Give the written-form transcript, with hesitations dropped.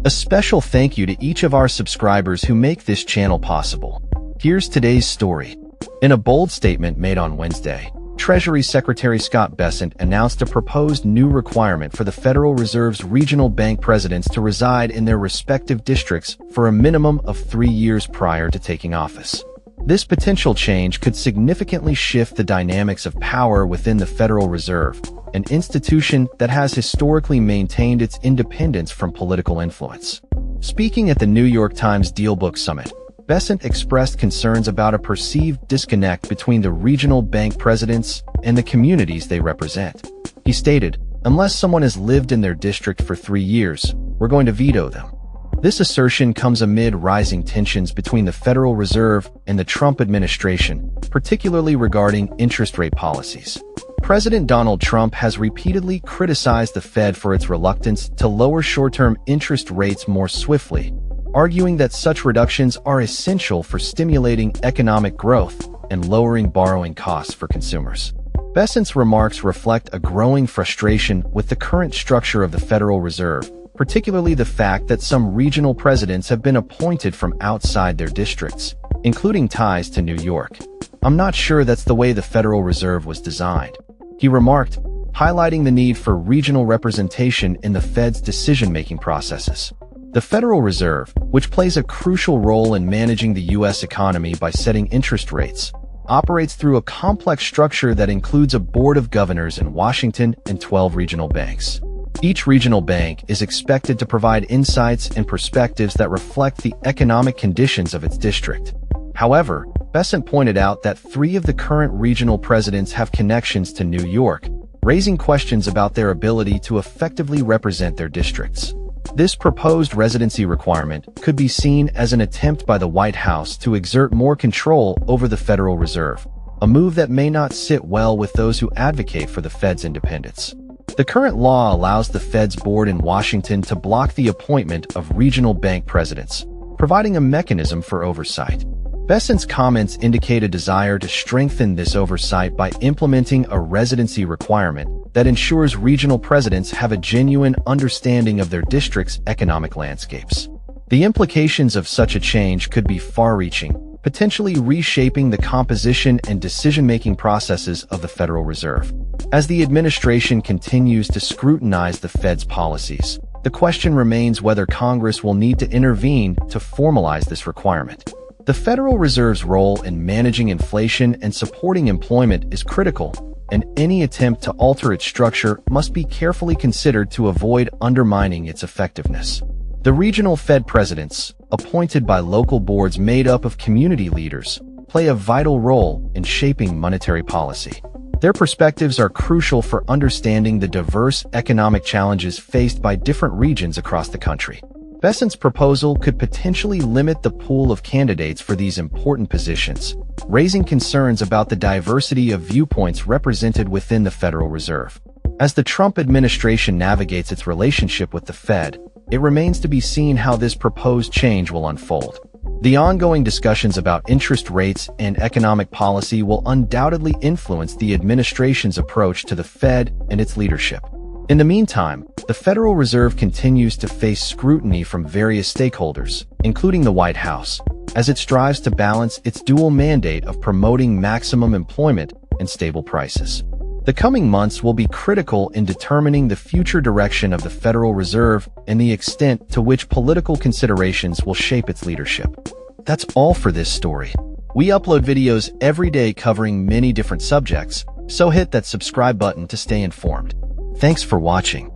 A special thank you to each of our subscribers who make this channel possible. Here's today's story. In a bold statement made on Wednesday, Treasury Secretary Scott Bessent announced a proposed new requirement for the Federal Reserve's regional bank presidents to reside in their respective districts for a minimum of 3 years prior to taking office. This potential change could significantly shift the dynamics of power within the Federal Reserve, an institution that has historically maintained its independence from political influence. Speaking at the New York Times DealBook Summit, Bessent expressed concerns about a perceived disconnect between the regional bank presidents and the communities they represent. He stated, "Unless someone has lived in their district for 3 years, we're going to veto them." This assertion comes amid rising tensions between the Federal Reserve and the Trump administration, particularly regarding interest rate policies. President Donald Trump has repeatedly criticized the Fed for its reluctance to lower short-term interest rates more swiftly, arguing that such reductions are essential for stimulating economic growth and lowering borrowing costs for consumers. Bessent's remarks reflect a growing frustration with the current structure of the Federal Reserve, particularly the fact that some regional presidents have been appointed from outside their districts, including ties to New York. "I'm not sure that's the way the Federal Reserve was designed," he remarked, highlighting the need for regional representation in the Fed's decision-making processes. The Federal Reserve, which plays a crucial role in managing the U.S. economy by setting interest rates, operates through a complex structure that includes a board of governors in Washington and 12 regional banks. Each regional bank is expected to provide insights and perspectives that reflect the economic conditions of its district. However, Bessent pointed out that 3 of the current regional presidents have connections to New York, raising questions about their ability to effectively represent their districts. This proposed residency requirement could be seen as an attempt by the White House to exert more control over the Federal Reserve, a move that may not sit well with those who advocate for the Fed's independence. The current law allows the Fed's board in Washington to block the appointment of regional bank presidents, providing a mechanism for oversight. Bessent's comments indicate a desire to strengthen this oversight by implementing a residency requirement that ensures regional presidents have a genuine understanding of their district's economic landscapes. The implications of such a change could be far-reaching, potentially reshaping the composition and decision-making processes of the Federal Reserve. As the administration continues to scrutinize the Fed's policies, the question remains whether Congress will need to intervene to formalize this requirement. The Federal Reserve's role in managing inflation and supporting employment is critical, and any attempt to alter its structure must be carefully considered to avoid undermining its effectiveness. The regional Fed presidents, appointed by local boards made up of community leaders, play a vital role in shaping monetary policy. Their perspectives are crucial for understanding the diverse economic challenges faced by different regions across the country. Bessent's proposal could potentially limit the pool of candidates for these important positions, raising concerns about the diversity of viewpoints represented within the Federal Reserve. As the Trump administration navigates its relationship with the Fed, it remains to be seen how this proposed change will unfold. The ongoing discussions about interest rates and economic policy will undoubtedly influence the administration's approach to the Fed and its leadership. In the meantime, the Federal Reserve continues to face scrutiny from various stakeholders, including the White House, as it strives to balance its dual mandate of promoting maximum employment and stable prices. The coming months will be critical in determining the future direction of the Federal Reserve and the extent to which political considerations will shape its leadership. That's all for this story. We upload videos every day covering many different subjects, so hit that subscribe button to stay informed. Thanks for watching.